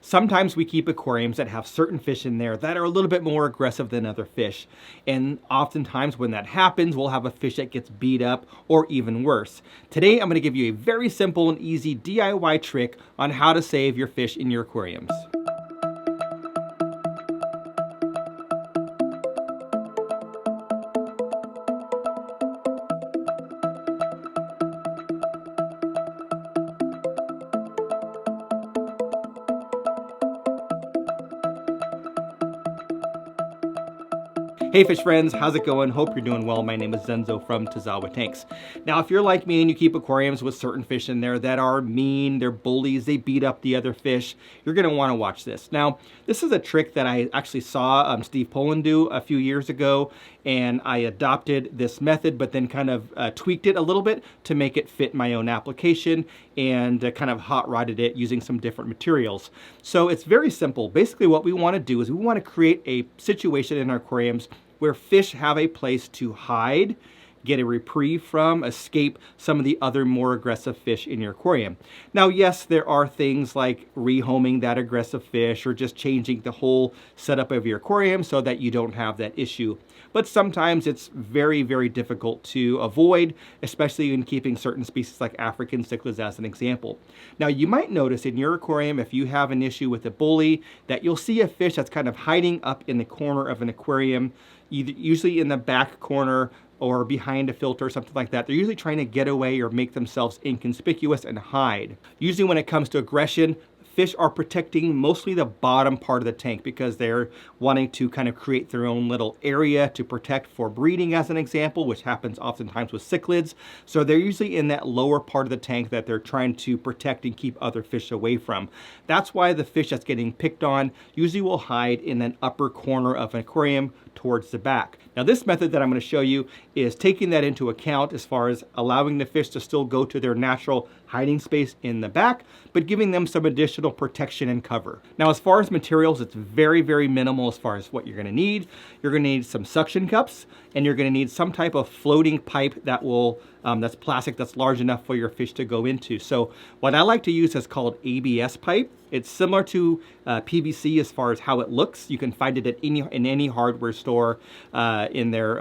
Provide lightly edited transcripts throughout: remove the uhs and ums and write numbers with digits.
Sometimes we keep aquariums that have certain fish in there that are a little bit more aggressive than other fish. And oftentimes when that happens, we'll have a fish that gets beat up or even worse. Today, I'm going to give you a very simple and easy DIY trick on how to save your fish in your aquariums. Hey fish friends, how's it going? Hope you're doing well. My name is Zenzo from Tazawa Tanks. Now, if you're like me and you keep aquariums with certain fish in there that are mean, they're bullies, they beat up the other fish, you're gonna wanna watch this. Now, this is a trick that I actually saw Steve Poland do a few years ago, and I adopted this method, but then kind of tweaked it a little bit to make it fit my own application and kind of hot rodded it using some different materials. So it's very simple. Basically what we wanna do is we wanna create a situation in our aquariums where fish have a place to hide, get a reprieve from, escape some of the other more aggressive fish in your aquarium. Now, yes, there are things like rehoming that aggressive fish or just changing the whole setup of your aquarium so that you don't have that issue. But sometimes it's very, very difficult to avoid, especially in keeping certain species like African cichlids as an example. Now, you might notice in your aquarium, if you have an issue with a bully, that you'll see a fish that's kind of hiding up in the corner of an aquarium, usually in the back corner or behind a filter or something like that. They're usually trying to get away or make themselves inconspicuous and hide. Usually when it comes to aggression, fish are protecting mostly the bottom part of the tank because they're wanting to kind of create their own little area to protect for breeding as an example, which happens oftentimes with cichlids. So they're usually in that lower part of the tank that they're trying to protect and keep other fish away from. That's why the fish that's getting picked on usually will hide in an upper corner of an aquarium towards the back. Now this method that I'm going to show you is taking that into account as far as allowing the fish to still go to their natural hiding space in the back, but giving them some additional protection and cover. Now as far as materials, it's very, very minimal as far as what you're going to need. You're going to need some suction cups, and you're going to need some type of floating pipe that will that's plastic, that's large enough for your fish to go into. So what I like to use is called ABS pipe. It's similar to PVC as far as how it looks. You can find it at in any hardware store in their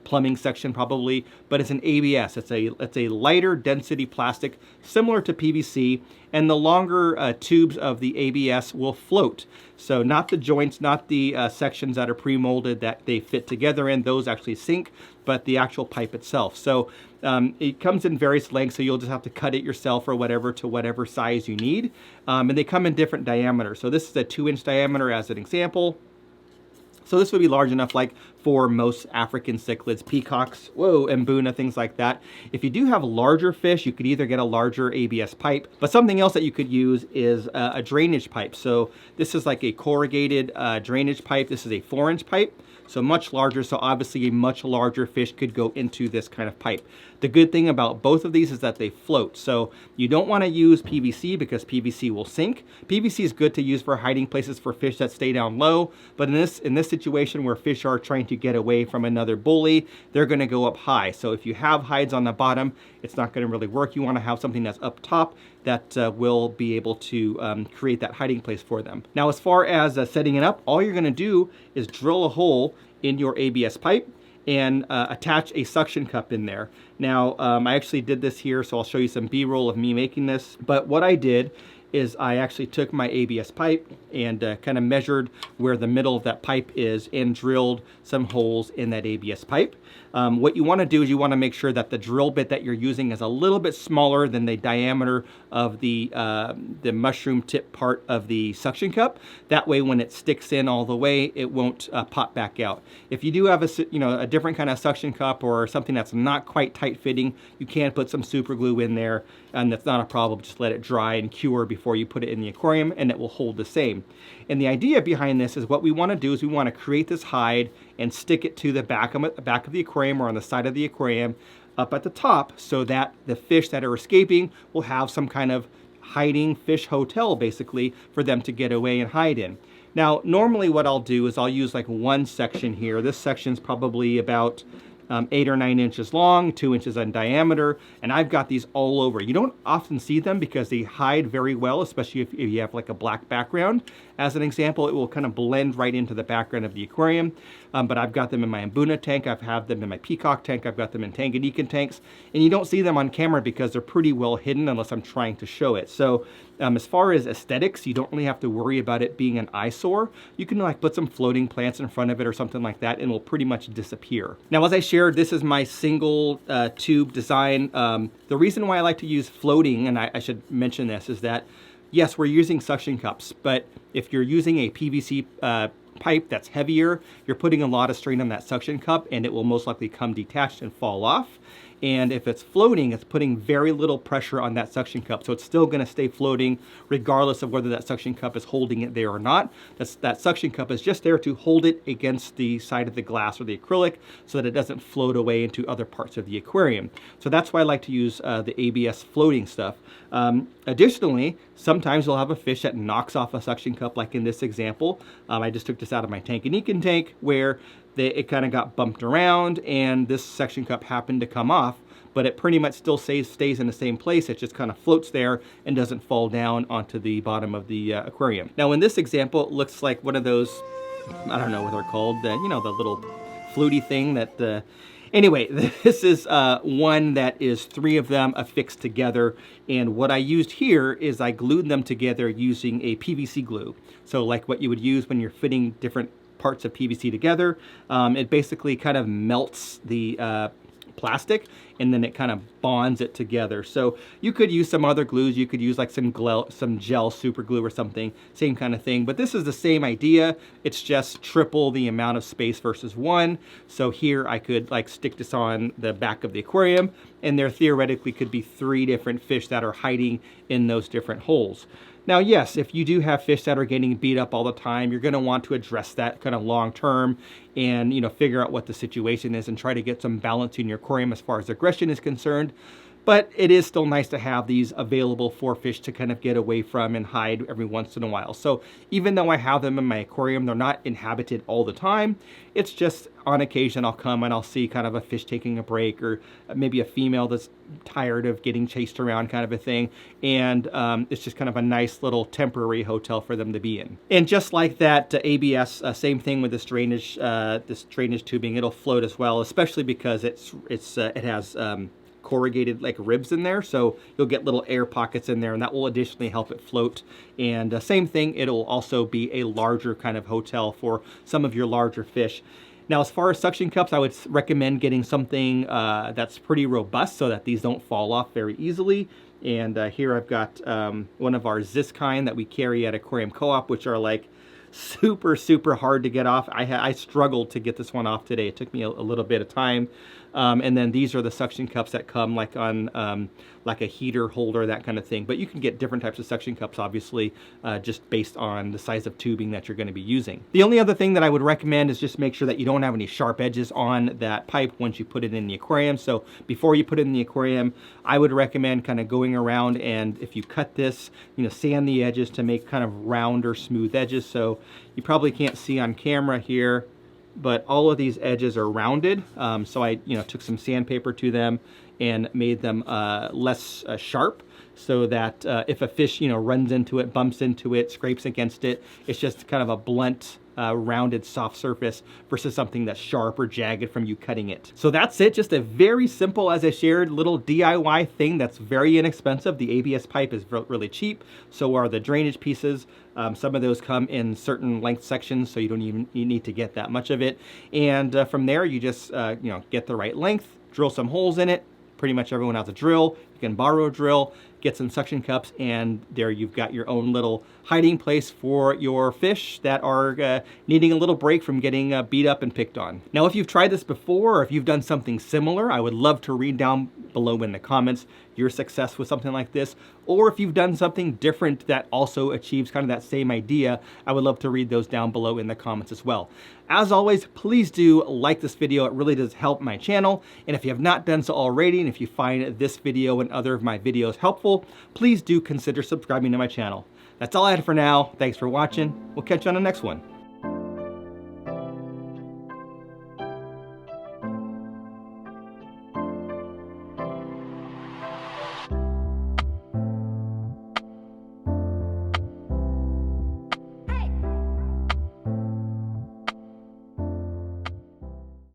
plumbing section probably, but it's an ABS. It's a lighter density plastic similar to PVC, and the longer tubes of the ABS will float. So not the joints, not the sections that are pre-molded that they fit together in, those actually sink, but the actual pipe itself. So it comes in various lengths, so you'll just have to cut it yourself or whatever to whatever size you need. And they come in different diameters. So this is a 2-inch diameter as an example. So this would be large enough like for most African cichlids, peacocks, and Buna, things like that. If you do have larger fish, you could either get a larger ABS pipe, but something else that you could use is a drainage pipe. So this is like a corrugated drainage pipe. This is a 4-inch pipe, so much larger. So obviously a much larger fish could go into this kind of pipe. The good thing about both of these is that they float. So you don't want to use PVC because PVC will sink. PVC is good to use for hiding places for fish that stay down low, but in this situation where fish are trying to get away from another bully, they're going to go up high. So if you have hides on the bottom, it's not going to really work. You want to have something that's up top that will be able to create that hiding place for them. Now, as far as setting it up, all you're going to do is drill a hole in your ABS pipe and attach a suction cup in there. Now, I actually did this here, so I'll show you some B-roll of me making this. But what I did is I actually took my ABS pipe and kind of measured where the middle of that pipe is and drilled some holes in that ABS pipe. What you want to do is you want to make sure that the drill bit that you're using is a little bit smaller than the diameter of the mushroom tip part of the suction cup. That way when it sticks in all the way, it won't pop back out. If you do have a different kind of suction cup or something that's not quite tight fitting, you can put some super glue in there, and that's not a problem. Just let it dry and cure before you put it in the aquarium, and it will hold the same. And the idea behind this is what we want to do is we want to create this hide and stick it to the back of the aquarium or on the side of the aquarium up at the top, so that the fish that are escaping will have some kind of hiding fish hotel basically for them to get away and hide in. Now normally what I'll do is I'll use like one section here. This section's probably about 8 or 9 inches long, 2 inches in diameter, and I've got these all over. You don't often see them because they hide very well, especially if you have like a black background. As an example, it will kind of blend right into the background of the aquarium, but I've got them in my Mbuna tank, I've had them in my Peacock tank, I've got them in Tanganyika tanks, and you don't see them on camera because they're pretty well hidden unless I'm trying to show it. So as far as aesthetics, you don't really have to worry about it being an eyesore. You can like put some floating plants in front of it or something like that, and it'll pretty much disappear. Now, as I shared, this is my single tube design. The reason why I like to use floating, and I should mention this, is that yes, we're using suction cups, but if you're using a PVC pipe that's heavier, you're putting a lot of strain on that suction cup, and it will most likely come detached and fall off. And if it's floating, it's putting very little pressure on that suction cup. So it's still going to stay floating regardless of whether that suction cup is holding it there or not. That suction cup is just there to hold it against the side of the glass or the acrylic so that it doesn't float away into other parts of the aquarium. So that's why I like to use the ABS floating stuff. Additionally, sometimes you'll have a fish that knocks off a suction cup, like in this example. I just took this out of my Tanganyika tank where it kind of got bumped around and this suction cup happened to come off, but it pretty much still stays in the same place. It just kind of floats there and doesn't fall down onto the bottom of the aquarium. Now in this example, it looks like one of those, I don't know what they're called, you know, the little floaty thing that, anyway, this is one that is 3 of them affixed together, and what I used here is I glued them together using a PVC glue. So like what you would use when you're fitting different parts of PVC together. It basically kind of melts the plastic and then it kind of bonds it together. So you could use some other glues. You could use like some gel super glue or something, same kind of thing. But this is the same idea. It's just triple the amount of space versus 1. So here I could like stick this on the back of the aquarium, and there theoretically could be 3 different fish that are hiding in those different holes. Now, yes, if you do have fish that are getting beat up all the time, you're going to want to address that kind of long term and, you know, figure out what the situation is and try to get some balance in your aquarium as far as aggression is concerned. But it is still nice to have these available for fish to kind of get away from and hide every once in a while. So even though I have them in my aquarium, they're not inhabited all the time. It's just on occasion I'll come and I'll see kind of a fish taking a break, or maybe a female that's tired of getting chased around, kind of a thing. And it's just kind of a nice little temporary hotel for them to be in. And just like that ABS, same thing with this drainage tubing. It'll float as well, especially because it has corrugated like ribs in there, so you'll get little air pockets in there, and that will additionally help it float. And same thing, it'll also be a larger kind of hotel for some of your larger fish. Now, as far as suction cups, I would recommend getting something that's pretty robust so that these don't fall off very easily. And here I've got one of our Zis kind that we carry at Aquarium Co-op, which are like super hard to get off. I struggled to get this one off today. It took me a little bit of time. And then these are the suction cups that come like on like a heater holder, that kind of thing. But you can get different types of suction cups, obviously, just based on the size of tubing that you're going to be using. The only other thing that I would recommend is just make sure that you don't have any sharp edges on that pipe once you put it in the aquarium. So before you put it in the aquarium, I would recommend kind of going around, and if you cut this, you know, sand the edges to make kind of rounder, smooth edges. So you probably can't see on camera here, but all of these edges are rounded. So I, took some sandpaper to them and made them less sharp, so that if a fish, runs into it, bumps into it, scrapes against it, it's just kind of a blunt, rounded, soft surface versus something that's sharp or jagged from you cutting it. So that's it. Just a very simple, as I shared, little DIY thing that's very inexpensive. The ABS pipe is really cheap. So are the drainage pieces. Some of those come in certain length sections, so you need to get that much of it. And from there, you just get the right length, drill some holes in it. Pretty much everyone has a drill. You can borrow a drill, get some suction cups, and there you've got your own little hiding place for your fish that are needing a little break from getting beat up and picked on. Now, if you've tried this before, or if you've done something similar, I would love to read down below in the comments your success with something like this. Or if you've done something different that also achieves kind of that same idea, I would love to read those down below in the comments as well. As always, please do like this video. It really does help my channel. And if you have not done so already, and if you find this video and other of my videos helpful, please do consider subscribing to my channel. That's all I had for now. Thanks for watching. We'll catch you on the next one.